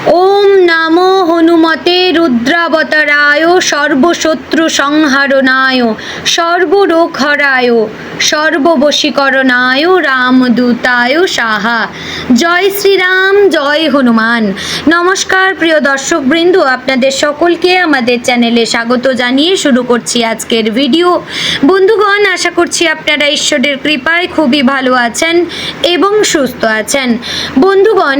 ওম নমো হনুমতে রুদ্রাবতারায় সর্বশত্রু সংহারণায় সর্বরোগহরায় সর্ববশীকরণায় রামদূতায় সাহা। জয় শ্রীরাম, জয় হনুমান। নমস্কার প্রিয় দর্শকবৃন্দ, আপনাদের সকলকে আমাদের চ্যানেলে স্বাগত জানিয়ে শুরু করছি আজকের ভিডিও। বন্ধুগণ, আশা করছি আপনারা ঈশ্বরের কৃপায় খুবই ভালো আছেন এবং সুস্থ আছেন। বন্ধুগণ,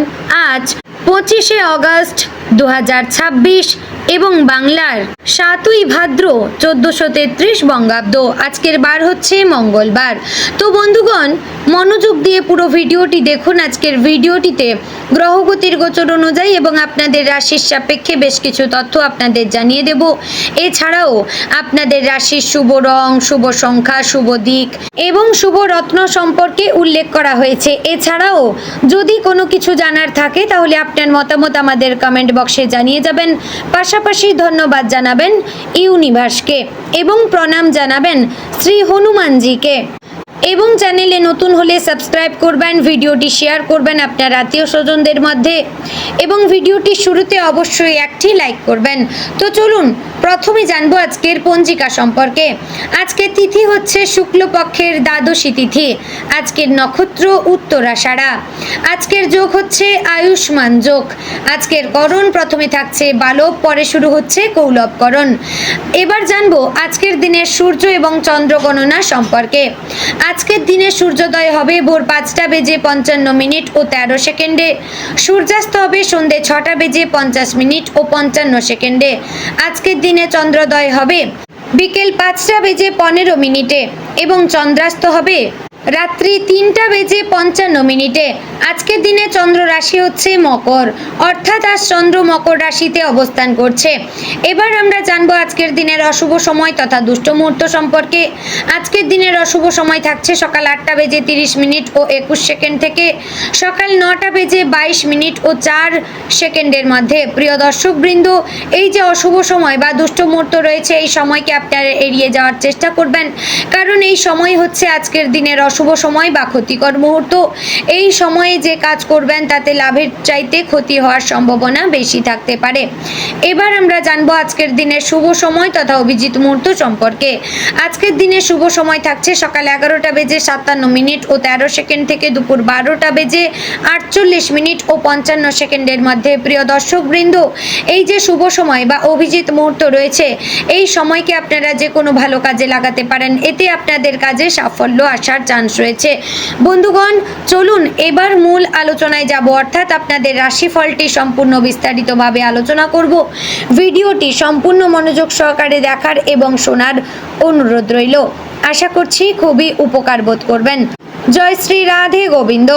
আজ 25শে অগস্ট 2026 এবং বাংলার 7ই ভাদ্র 1433 বঙ্গাব্দ। আজকের বার হচ্ছে মঙ্গলবার। তো বন্ধুগণ, মনোযোগ দিয়ে পুরো ভিডিওটি দেখুন। আজকের ভিডিওটিতে গ্রহগতির গোচর অনুযায়ী এবং আপনাদের রাশির সাপেক্ষে বেশ কিছু তথ্য আপনাদের জানিয়ে দেব। এছাড়াও আপনাদের রাশির শুভ রং, শুভ সংখ্যা, শুভ দিক এবং শুভ রত্ন সম্পর্কে উল্লেখ করা হয়েছে। এছাড়াও যদি কোনো কিছু জানার থাকে তাহলে আপনার মতামত আমাদের কমেন্ট বক্সে জানিয়ে যাবেন। পাশাপাশি ধন্যবাদ জানাবেন ইউনিভার্সকে এবং প্রণাম জানাবেন শ্রী হনুমানজিকে। এবং চ্যানেলে নতুন হলে সাবস্ক্রাইব করবেন, ভিডিওটি শেয়ার করবেন আপনার আত্মীয় স্বজনদের মধ্যে এবং ভিডিওটি শুরুতে অবশ্যই একটি লাইক করবেন। তো চলুন প্রথমে জানবো আজকের পঞ্জিকা সম্পর্কে। আজকের তিথি হচ্ছে শুক্লপক্ষের দ্বাদশী তিথি। আজকের নক্ষত্র উত্তরাষাঢ়া। আজকের যোগ হচ্ছে আয়ুষ্মান যোগ। আজকের করণ প্রথমে থাকছে বালব, পরে শুরু হচ্ছে কৌলবকরণ। এবার জানবো আজকের দিনের সূর্য এবং চন্দ্র গণনা সম্পর্কে। আজকের দিনে সূর্যোদয় হবে ভোর 5:55 ও 13 সেকেন্ডে। সূর্যাস্ত হবে সন্ধ্যে 6:50 ও 55 সেকেন্ডে। আজকের দিনে চন্দ্রোদয় হবে বিকেল 5:15 এবং চন্দ্রাস্ত হবে রাত্রি 3:55। আজকের দিনে চন্দ্র রাশি হচ্ছে মকর, অর্থাৎ আজ চন্দ্র মকর রাশিতে অবস্থান করছে। এবার আমরা জানবো আজকের দিনের অশুভ সময় তথা দুষ্ট মুহূর্ত সম্পর্কে। আজকের দিনের অশুভ সময় থাকছে সকাল 8:30 ও 21 সেকেন্ড থেকে সকাল 9:22 ও 4 সেকেন্ডের মধ্যে। প্রিয় দর্শকবৃন্দ, এই যে অশুভ সময় বা দুষ্ট মুহূর্ত রয়েছে, এই সময়কে আপনারা এড়িয়ে যাওয়ার চেষ্টা করবেন, কারণ এই সময় হচ্ছে আজকের দিনের অশুভ সময় বা ক্ষতিকর মুহূর্ত। এই সময়ে যে কাজ করবেন তাতে লাভের চাইতে ক্ষতি হওয়ার সম্ভাবনা বেশি থাকতে পারে। এবার আমরা জানবো আজকের দিনের শুভ সময় তথা অভিজিৎ মুহূর্ত সম্পর্কে। আজকের দিনের শুভ সময় থাকছে সকাল 11:57 ও 13 সেকেন্ড থেকে দুপুর 12:48 ও 55 সেকেন্ডের মধ্যে। প্রিয় দর্শকবৃন্দ, এই যে শুভ সময় বা অভিজিৎ মুহূর্ত রয়েছে, এই সময়কে আপনারা যে কোনো ভালো কাজে লাগাতে পারেন, এতে আপনাদের কাজে সাফল্য আসার চান্স রয়েছে। বন্ধুগণ, চলুন এবার মূল আলোচনায় যাব, অর্থাৎ আপনাদের রাশিফলটি সম্পূর্ণ বিস্তারিতভাবে আলোচনা করব। ভিডিওটি সম্পূর্ণ মনোযোগ সহকারে দেখার এবং শোনার অনুরোধ রইল। আশা করছি খুবই উপকার বোধ করবেন। জয় শ্রী রাধে গোবিন্দ।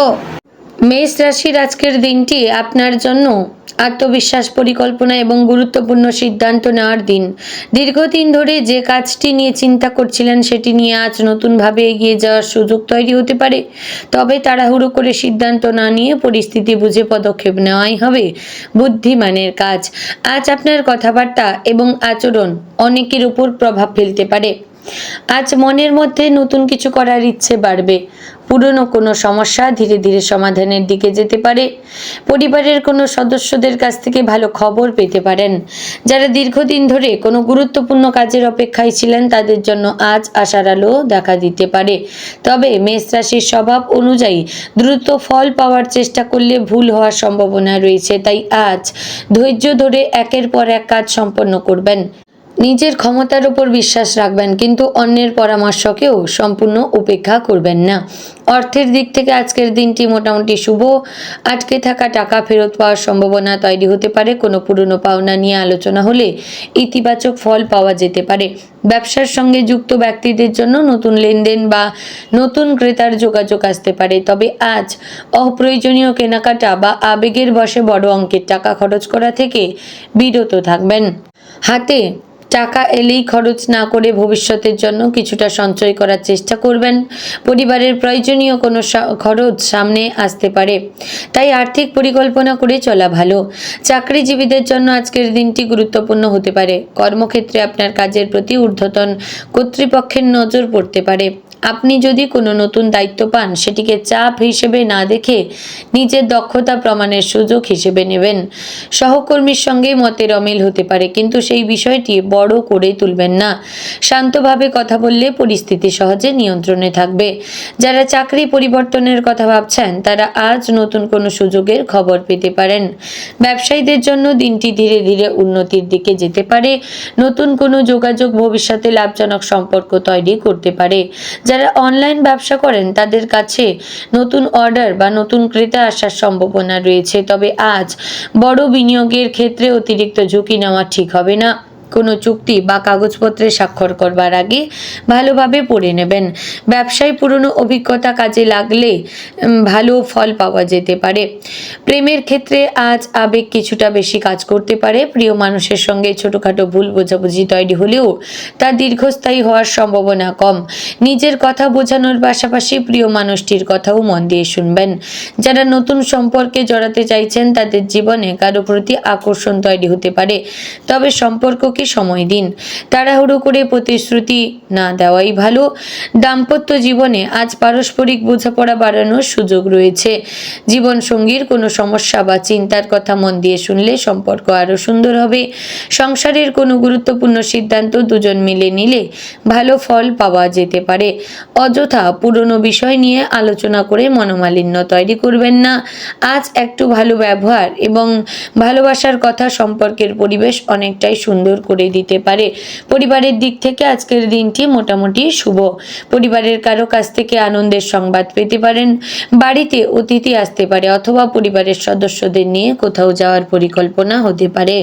মেষ রাশির আজকের দিনটি আপনার জন্য আত্মবিশ্বাস, পরিকল্পনা এবং গুরুত্বপূর্ণ সিদ্ধান্ত নেওয়ার দিন। দীর্ঘদিন ধরে যে কাজটি নিয়ে চিন্তা করছিলেন সেটি নিয়ে আজ নতুনভাবে এগিয়ে যাওয়ার সুযোগ তৈরি হতে পারে। তবে তাড়াহুড়ো করে সিদ্ধান্ত না নিয়ে পরিস্থিতি বুঝে পদক্ষেপ নেওয়াই হবে বুদ্ধিমানের কাজ। আজ আপনার কথাবার্তা এবং আচরণ অনেকের উপর প্রভাব ফেলতে পারে। আজ মনের মধ্যে নতুন কিছু করার ইচ্ছে বাড়বে। পুরনো কোনো সমস্যা ধীরে ধীরে সমাধানের দিকে যেতে পারে। পরিবারের কোনো সদস্যদের কাছ থেকে ভালো খবর পেতে পারেন। যারা দীর্ঘদিন ধরে কোনো গুরুত্বপূর্ণ কাজের অপেক্ষায় ছিলেন তাদের জন্য আজ আশার আলো দেখা দিতে পারে। তবে মেষ রাশির স্বভাব অনুযায়ী দ্রুত ফল পাওয়ার চেষ্টা করলে ভুল হওয়ার সম্ভাবনা রয়েছে। তাই আজ ধৈর্য ধরে একের পর এক কাজ সম্পন্ন করবেন। নিজের ক্ষমতার উপর বিশ্বাস রাখবেন, কিন্তু অন্যের পরামর্শকেও সম্পূর্ণ উপেক্ষা করবেন না। অর্থের দিক থেকে আজকের দিনটি মোটামুটি শুভ। আটকে থাকা টাকা ফেরত পাওয়ার সম্ভাবনা তৈরি হতে পারে। কোনো পুরনো পাওনা নিয়ে আলোচনা হলে ইতিবাচক ফল পাওয়া যেতে পারে। ব্যবসার সঙ্গে যুক্ত ব্যক্তিদের জন্য নতুন লেনদেন বা নতুন ক্রেতার যোগাযোগ আসতে পারে। তবে আজ অপ্রয়োজনীয় কেনাকাটা বা আবেগের বশে বড় অঙ্কের টাকা খরচ করা থেকে বিরত থাকবেন। হাতে টাকা এলেই খরচ না করে ভবিষ্যতের জন্য কিছুটা সঞ্চয় করার চেষ্টা করবেন। পরিবারের প্রয়োজনীয় কোনো খরচ সামনে আসতে পারে, তাই আর্থিক পরিকল্পনা করে চলা ভালো। চাকরিজীবীদের জন্য আজকের দিনটি গুরুত্বপূর্ণ হতে পারে। কর্মক্ষেত্রে আপনার কাজের প্রতি ঊর্ধ্বতন কর্তৃপক্ষের নজর পড়তে পারে। আপনি যদি কোনো নতুন দায়িত্ব পান, সেটিকে চাপ হিসেবে না দেখে নিজের দক্ষতা প্রমাণের সুযোগ হিসেবে নেবেন। সহকর্মীর সঙ্গে মতের অমিল হতে পারে, কিন্তু সেই বিষয়টি বড় করে তুলবেন না। শান্তভাবে কথা বললে পরিস্থিতি সহজে নিয়ন্ত্রণে থাকবে। যারা চাকরি পরিবর্তনের কথা ভাবছেন, তারা আজ নতুন কোনো সুযোগের খবর পেতে পারেন। ব্যবসায়ীদের জন্য দিনটি ধীরে ধীরে উন্নতির দিকে যেতে পারে। নতুন কোনো যোগাযোগ ভবিষ্যতে লাভজনক সম্পর্ক তৈরি করতে পারে। যারা অনলাইন ব্যবসা করেন, তাদের কাছে নতুন অর্ডার বা নতুন ক্রেতা আসার সম্ভাবনা রয়েছে। তবে আজ বড় বিনিয়োগের ক্ষেত্রে অতিরিক্ত ঝুঁকি নেওয়া ঠিক হবে না। কোনো চুক্তি বা কাগজপত্রে স্বাক্ষর করবার আগে ভালোভাবে পড়ে নেবেন। ব্যবসায় পুরনো অভিজ্ঞতা কাজে লাগলে ভালো ফল পাওয়া যেতে পারে। প্রেমের ক্ষেত্রে আজ আবেগ কিছুটা বেশি কাজ করতে পারে। প্রিয় মানুষের সঙ্গে ছোটোখাটো ভুল বোঝাবুঝি তৈরি হলেও তা দীর্ঘস্থায়ী হওয়ার সম্ভাবনা কম। নিজের কথা বোঝানোর পাশাপাশি প্রিয় মানুষটির কথাও মন দিয়ে শুনবেন। যারা নতুন সম্পর্কে জড়াতে চাইছেন, তাদের জীবনে কারো প্রতি আকর্ষণ তৈরি হতে পারে, তবে সম্পর্ককে সময় দিন। তাড়াহুড়ো করে প্রতিশ্রুতি না দেওয়াই ভালো। দাম্পত্য জীবনে আজ পারস্পরিক বোঝাপড়া বাড়ানোর সুযোগ রয়েছে। জীবন সঙ্গীর কোনো সমস্যা বা চিন্তার কথা মন দিয়ে শুনলে সম্পর্ক আরও সুন্দর হবে। সংসারের কোনো গুরুত্বপূর্ণ সিদ্ধান্ত দুজন মিলে নিলে ভালো ফল পাওয়া যেতে পারে। অযথা পুরনো বিষয় নিয়ে আলোচনা করে মনোমালিন্য তৈরি করবেন না। আজ একটু ভালো ব্যবহার এবং ভালোবাসার কথা সম্পর্কের পরিবেশ অনেকটাই সুন্দর করে দিতে পারে। পরিবারের দিক থেকে আজকের দিনটি মোটামুটি শুভ। পরিবারের কারো কাছ থেকে আনন্দের সংবাদ পেতে পারেন। বাড়িতে অতিথি আসতে পারে অথবা পরিবারের সদস্যদের নিয়ে কোথাও যাওয়ার পরিকল্পনা হতে পারে।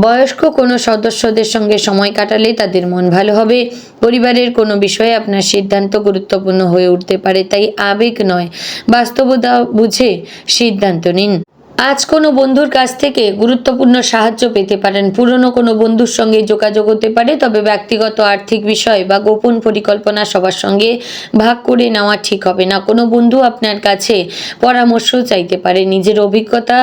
বয়স্ক কোনো সদস্যদের সঙ্গে সময় কাটালে তাদের মন ভালো হবে। পরিবারের কোনো বিষয়ে আপনার সিদ্ধান্ত গুরুত্বপূর্ণ হয়ে উঠতে পারে, তাই আবেগ নয়, বাস্তবতা বুঝে সিদ্ধান্ত নিন। আজ কোনো বন্ধুর কাছ থেকে গুরুত্বপূর্ণ সাহায্য পেতে পারেন। পুরনো কোনো বন্ধুর সঙ্গে যোগাযোগ হতে পারে, তবে ব্যক্তিগত আর্থিক বিষয় বা গোপন পরিকল্পনা সবার সঙ্গে ভাগ করে নেওয়া ঠিক হবে না। কোনো বন্ধু আপনার কাছে পরামর্শ চাইতে পারে। নিজের অভিজ্ঞতা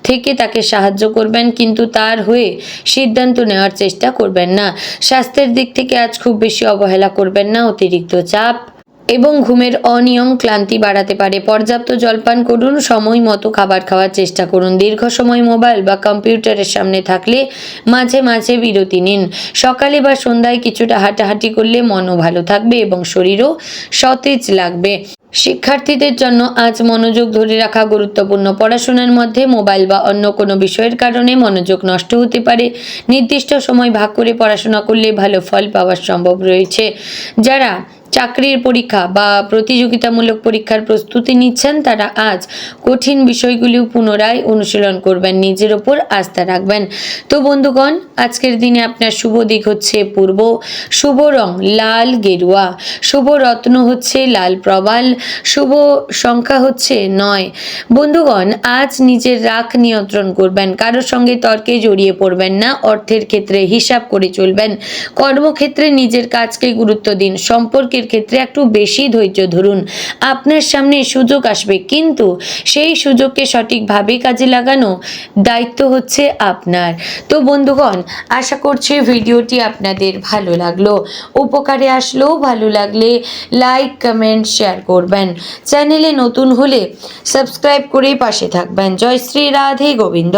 থেকে তাকে সাহায্য করবেন, কিন্তু তার হয়ে সিদ্ধান্ত নেওয়ার চেষ্টা করবেন না। স্বাস্থ্যের দিক থেকে আজ খুব বেশি অবহেলা করবেন না। অতিরিক্ত চাপ এবং ঘুমের অনিয়ম ক্লান্তি বাড়াতে পারে। পর্যাপ্ত জলপান করুন, সময় মতো খাবার খাওয়ার চেষ্টা করুন। দীর্ঘ সময় মোবাইল বা কম্পিউটারের সামনে থাকলে মাঝে মাঝে বিরতি নিন। সকালে বা সন্ধ্যায় কিছুটা হাঁটাহাঁটি করলে মনও ভালো থাকবে এবং শরীরও সতেজ লাগবে। শিক্ষার্থীদের জন্য আজ মনোযোগ ধরে রাখা গুরুত্বপূর্ণ। পড়াশোনার মধ্যে মোবাইল বা অন্য কোনো বিষয়ের কারণে মনোযোগ নষ্ট হতে পারে। নির্দিষ্ট সময় ভাগ করে পড়াশোনা করলে ভালো ফল পাওয়ার সম্ভব রয়েছে। যারা চাকরির পরীক্ষা বা প্রতিযোগিতামূলক পরীক্ষার প্রস্তুতি নিচ্ছেন, তারা আজ কঠিন বিষয়গুলিও পুনরায় অনুশীলন করবেন। নিজের ওপর আস্থা রাখবেন। তো বন্ধুগণ, আজকের দিনে আপনার শুভ দিক হচ্ছে পূর্ব, শুভ রং লাল গেরুয়া, শুভ রত্ন হচ্ছে লাল প্রবাল, শুভ সংখ্যা হচ্ছে 9। বন্ধুগণ, আজ নিজের রাগ নিয়ন্ত্রণ করবেন। কারোর সঙ্গে তর্কে জড়িয়ে পড়বেন না। অর্থের ক্ষেত্রে হিসাব করে চলবেন। কর্মক্ষেত্রে নিজের কাজকে গুরুত্ব দিন। সম্পর্কের ক্ষেত্রে একটু বেশি ধৈর্য ধরুন। আপনার সামনে সুযোগ আসবে, কিন্তু সেই সুযোগকে সঠিকভাবে কাজে লাগানো দায়িত্ব হচ্ছে আপনার। তো বন্ধুগণ, আশা করছি ভিডিওটি আপনাদের ভালো লাগলো। উপকারে আসলেও ভালো লাগলে লাইক, কমেন্ট, শেয়ার করবেন। চ্যানেলে নতুন হলে সাবস্ক্রাইব করে পাশে থাকবেন। জয় শ্রী রাধে গোবিন্দ।